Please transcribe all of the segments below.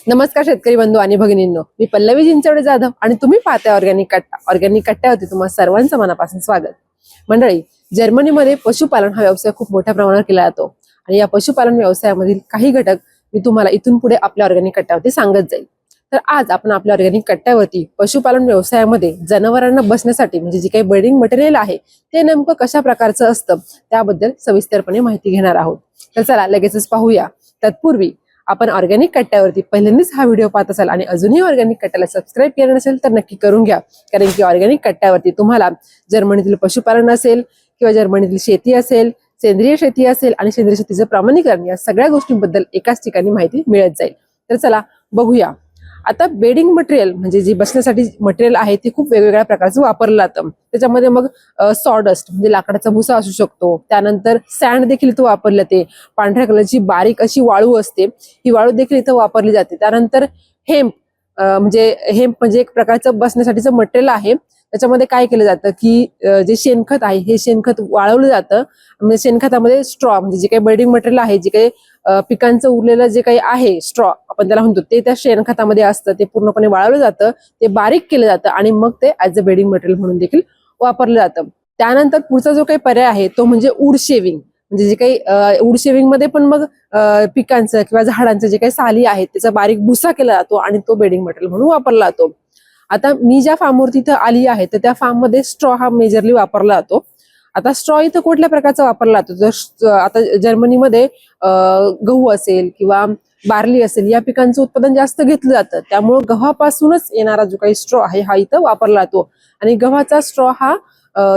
नमस्कार शेतकरी बंधू आणि भगिनींनो, मी पल्लवी जिंचवडे जाधव आणि तुम्ही पाहताय ऑर्गॅनिक कट्टा. ऑर्गॅनिक कट्ट्यावरती तुम्हा सर्वांचं मनापासून स्वागत. मंडळी, जर्मनीमध्ये पशुपालन हा व्यवसाय खूप मोठ्या प्रमाणावर केला जातो आणि या पशुपालन व्यवसायामधील काही घटक मी तुम्हाला इथून पुढे आपल्या ऑर्गॅनिक कट्ट्यावरती सांगत जाईल. तर आज आपण आपल्या ऑर्गॅनिक कट्ट्यावरती पशुपालन व्यवसायामध्ये जनावरांना बसण्यासाठी म्हणजे जे काही ब्रीडिंग मटेरियल आहे ते नेमकं कशा प्रकारचं असतं त्याबद्दल सविस्तरपणे माहिती घेणार आहोत. तर चला लगेचच पाहूया. तत्पूर्वी आपण ऑर्गॅनिक कट्ट्यावरती पहिल्यांदाच हा व्हिडिओ पाहत असाल आणि अजूनही ऑर्गॅनिक कट्ट्याला सबस्क्राईब केलं नसेल तर नक्की करून घ्या. कारण की ऑर्गॅनिक कट्ट्यावरती तुम्हाला जर्मनीतील पशुपालन असेल किंवा जर्मनीतील शेती असेल, सेंद्रिय शेती असेल आणि सेंद्रिय शेतीचं प्रमाणीकरण या सगळ्या गोष्टींबद्दल एकाच ठिकाणी माहिती मिळत जाईल. तर चला बघूया. आता बेडिंग मटेरियल म्हणजे जे बसण्यासाठी मटेरियल आहे ते खूप वेगवेगळ्या प्रकारचं वापरलं जातं. त्याच्यामध्ये मग सॉडस्ट म्हणजे लाकडाचा भुसा असू शकतो, त्यानंतर सँड देखील इथं वापरलं जाते. पांढऱ्या कलरची बारीक अशी वाळू असते, ही वाळू देखील इथं वापरली जाते. त्यानंतर हेम्प म्हणजे एक प्रकारचं बसण्यासाठीचं मटेरियल आहे. त्याच्यामध्ये काय केलं जातं की जे शेणखत आहे हे शेणखत वाळवलं जातं. म्हणजे शेणखतामध्ये स्ट्रॉ म्हणजे जे काही बेडिंग मटेरियल आहे, जे काही पिकांचं उरलेलं जे काही आहे स्ट्रॉ आपण त्याला म्हणतो, ते त्या शेणखतामध्ये असतं. ते पूर्णपणे वाळवलं जातं, ते बारीक केलं जातं आणि मग ते ऍज अ बेडिंग मटेरियल म्हणून देखील वापरलं जातं. त्यानंतर पुढचा जो काही पर्याय आहे तो म्हणजे वूड शेविंग. म्हणजे जे काही वूड शेविंग मध्ये पण मग पिकांचं किंवा झाडांचं जे काही साली आहेत त्याचा बारीक भुसा केला जातो आणि तो बेडिंग मटेरियल म्हणून वापरला जातो. आता मी ज्या फार्मवरती इथं आली आहे तर त्या फार्म मध्ये स्ट्रॉ हा मेजरली वापरला जातो. आता स्ट्रॉ इथं कुठल्या प्रकारचा वापरला जातो, जर आता जर्मनीमध्ये गहू असेल किंवा बार्ली असेल या पिकांचं उत्पादन जास्त घेतलं जातं. त्यामुळे गव्हापासूनच येणारा जो काही स्ट्रॉ आहे हा इथं वापरला जातो आणि गव्हाचा स्ट्रॉ हा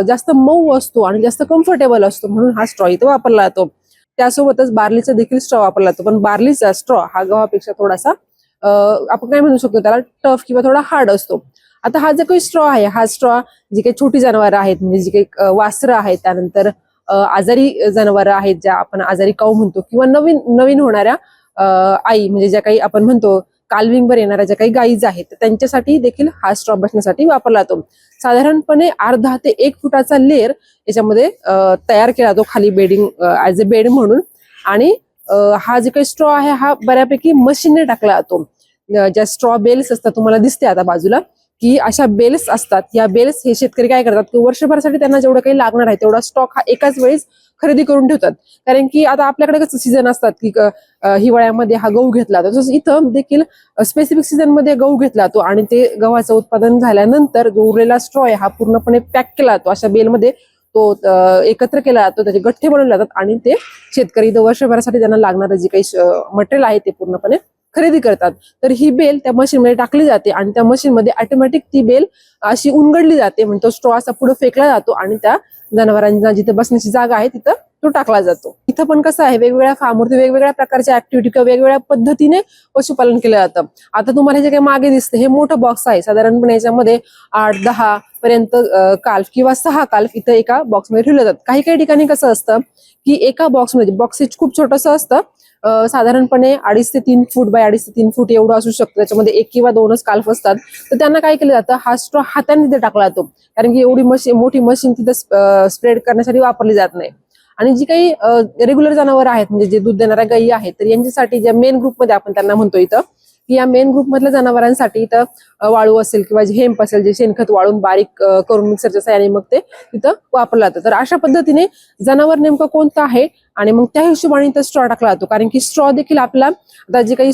जास्त मऊ असतो आणि जास्त कम्फर्टेबल असतो म्हणून हा स्ट्रॉ इथं वापरला जातो. त्यासोबतच बार्लीचा देखील स्ट्रॉ वापरला जातो, पण बार्लीचा स्ट्रॉ हा गव्हापेक्षा थोडासा आपण काय म्हणू शकतो त्याला टफ किंवा थोडा हार्ड असतो. आता हा जो काही स्ट्रॉ आहे हा स्ट्रॉ जी काही छोटी जनावरं आहेत म्हणजे जी काही वासरं आहेत, त्यानंतर आजारी जनावरं आहेत ज्या आपण आजारी काऊ म्हणतो किंवा नवीन नवीन होणाऱ्या आई म्हणजे ज्या काही आपण म्हणतो कालविंगवर येणाऱ्या ज्या काही गायीज आहेत त्यांच्यासाठी देखील हा स्ट्रॉ बसण्यासाठी वापरला जातो. साधारणपणे अर्धा ते 1 फुटाचा लेअर याच्यामध्ये तयार केला जातो खाली बेडिंग ऍज अ बेड म्हणून. आणि हा जो काही स्ट्रॉ आहे हा बऱ्यापैकी मशीनने टाकला जातो. ज्या स्ट्रॉ बेल्स असतात तुम्हाला दिसते आता बाजूला की अशा बेल्स असतात. या बेल्स हे शेतकरी काय करतात की वर्षभरासाठी त्यांना जेवढं काही लागणार आहे तेवढा स्टॉक हा एकाच वेळेस खरेदी करून ठेवतात. कारण की आता आपल्याकडे कसं सीझन असतात की हिवाळ्यामध्ये हा गहू घेतला जातो, तसंच इथं देखील स्पेसिफिक सीझन मध्ये गहू घेतला जातो आणि ते गव्हाचं उत्पादन झाल्यानंतर जो उरलेला स्ट्रॉ आहे हा पूर्णपणे पॅक केला जातो. अशा बेलमध्ये तो एकत्र केला जातो, त्याचे गठ्ठे बनवले जातात आणि ते शेतकरी वर्षभरासाठी त्यांना लागणारं जे काही मटेरियल आहे ते पूर्णपणे खरेदी करतात. तर ही बेल त्या मशीनमध्ये टाकली जाते आणि त्या मशीनमध्ये ऑटोमॅटिक ती बेल अशी उनगडली जाते. म्हणजे तो स्ट्रॉ असा पुढे फेकला जातो आणि त्या जनावरांना जिथे बसण्याची जागा आहे तिथं तो टाकला जातो. इथं पण कसं आहे, वेगवेगळ्या फार्मवरती वेगवेगळ्या प्रकारच्या ऍक्टिव्हिटी किंवा वेगवेगळ्या पद्धतीने पशुपालन केलं जातं. आता तुम्हाला जे काही मागे दिसतं हे मोठं बॉक्स आहे. साधारणपणे याच्यामध्ये 8-10 पर्यंत काल्फ किंवा 6 काल्फ इथं एका बॉक्समध्ये ठेवले जातात. काही काही ठिकाणी कसं असतं की एका बॉक्समध्ये बॉक्स खूप छोटंसं असतं, साधारणपणे 2.5 ते 3 फूट बाय 2.5 ते 3 फूट एवढं असू शकतं. त्याच्यामध्ये 1 किंवा 2च काल्फ असतात. तर त्यांना काय केलं जातं, हा स्ट्रॉ हाताने तिथे टाकला जातो कारण की एवढी मोठी मशीन तिथं स्प्रेड करण्यासाठी वापरली जात नाही. आणि जी काही रेग्युलर जनावर आहेत म्हणजे जे दूध देणाऱ्या गायी आहेत तर यांच्यासाठी ज्या मेन ग्रुपमध्ये आपण त्यांना म्हणतो इथं की या मेन ग्रुपमधल्या जनावरांसाठी इथं वाळू असेल किंवा जे हेम्प असेल जे शेणखत वाळून बारीक करून मिक्सरच्या साहाय्याने मग ते तिथं वापरलं जातं. तर अशा पद्धतीने जनावर नेमकं कोणतं आहे आणि मग त्या हिशोबाने इथं स्ट्रॉ टाकला जातो. कारण की स्ट्रॉ देखील आपला आता जे काही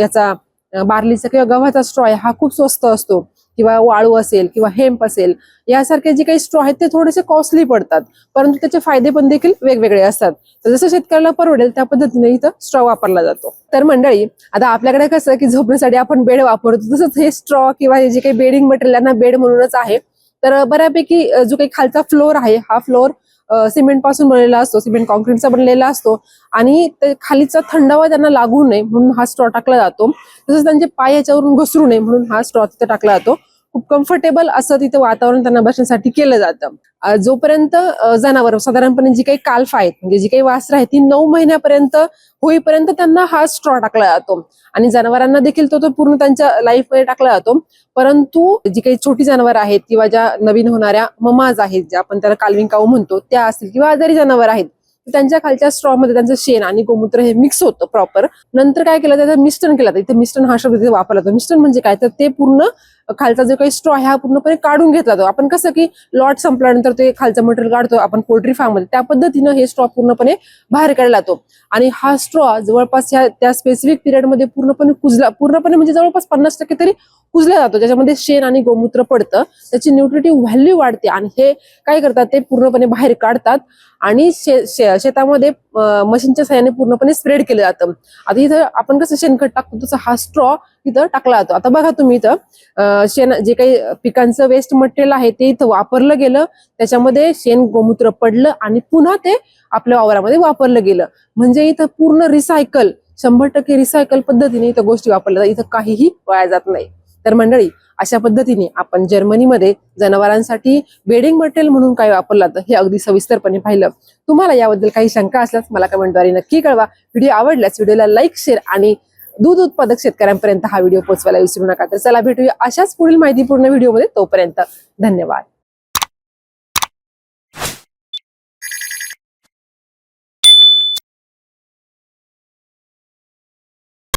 याचा बार्लीचा किंवा गव्हाचा स्ट्रॉ आहे हा खूप स्वस्त असतो किंवा वाळू असेल किंवा हेम्प असेल यासारखे जे काही स्ट्रॉ आहेत ते थोडेसे कॉस्टली पडतात, परंतु त्याचे फायदे पण देखील वेगवेगळे असतात. तर जसं शेतकऱ्याला परवडेल त्या पद्धतीने इथं स्ट्रॉ वापरला जातो. तर मंडळी, आता आपल्याकडे कसं की झोपण्यासाठी आपण बेड वापरतो, तसंच हे स्ट्रॉ किंवा हे जे काही बेडिंग मटेरियल यांना बेड म्हणूनच आहे. तर बऱ्यापैकी जो काही खालचा फ्लोर आहे हा फ्लोर सिमेंट पासून बनलेला असतो, सिमेंट कॉन्क्रीटचा बनलेला असतो आणि ते खालीचा थंडावा त्यांना लागू नये म्हणून हा स्ट्रॉ टाकला जातो. तसंच त्यांचे पाय याच्यावरून घसरू नये म्हणून हा स्ट्रॉ तिथे टाकला जातो. खूप कम्फर्टेबल असं तिथं वातावरण त्यांना बसण्यासाठी केलं जातं. जोपर्यंत जनावर साधारणपणे जी काही काल्फ आहेत म्हणजे जी काही वासरं आहेत ती 9 महिन्यापर्यंत होईपर्यंत त्यांना हा स्ट्रॉ टाकला जातो आणि जनावरांना देखील तो पूर्ण त्यांच्या लाईफमध्ये टाकला जातो. परंतु जी काही छोटी जनावर आहेत किंवा ज्या नवीन होणाऱ्या ममाज आहेत ज्या आपण त्याला कालविंग काऊ म्हणतो त्या असतील किंवा आजारी जनावर आहेत तर त्यांच्या खालच्या स्ट्रॉ मध्ये त्यांचं शेण आणि गोमूत्र हे मिक्स होतं प्रॉपर. नंतर काय केलं, त्याचं मिश्रण केलं. इथे मिश्रण हा शब्द इथे वापरला जातो. मिश्रण म्हणजे काय, तर ते पूर्ण खालचा जो काही स्ट्रॉ आहे हा पूर्णपणे काढून घेतला जातो. आपण कसं की लॉट संपल्यानंतर ते खालचं मटेरियल काढतो आपण पोल्ट्री फार्म मध्ये, त्या पद्धतीनं हे स्ट्रॉ पूर्णपणे बाहेर काढला जातो. आणि हा स्ट्रॉ जवळपास त्या स्पेसिफिक पिरियडमध्ये पूर्णपणे म्हणजे जवळपास 50% तरी कुजला जातो, ज्याच्यामध्ये शेण आणि गोमूत्र पडतं. त्याची न्यूट्रिटिव्ह व्हॅल्यू वाढते आणि हे काय करतात, ते पूर्णपणे बाहेर काढतात आणि शेतामध्ये मशीनच्या साहाय्याने पूर्णपणे स्प्रेड केलं जातं. आता इथं आपण कसं शेणखत टाकतो तसं हा स्ट्रॉ इथं टाकला जातो. आता बघा तुम्ही इथं जे काही पिकांचं वेस्ट मटेरियल आहे ते इथं वापरलं गेलं, त्याच्यामध्ये शेण गोमूत्र पडलं आणि पुन्हा ते आपल्या वावरामध्ये वापरलं गेलं. म्हणजे इथं पूर्ण रिसायकल 100% रिसायकल पद्धतीने इथं गोष्टी वापरल्या जातात. इथं काहीही वाया जात नाही. तर मंडळी, अशा पद्धतीने आपण जर्मनीमध्ये जनावरांसाठी बेडिंग मटेरियल म्हणून काय वापरलं जातं हे अगदी सविस्तरपणे पाहिलं. तुम्हाला याबद्दल काही शंका असल्यास मला कमेंटद्वारे नक्की कळवा. व्हिडिओ आवडल्यास व्हिडिओला लाईक, शेअर आणि दूध उत्पादक शेतकऱ्यांपर्यंत हा व्हिडिओ पोहोचवायला विसरू नका. तर चला भेटूया अशाच पुढील माहितीपूर्ण व्हिडिओमध्ये. तोपर्यंत धन्यवाद.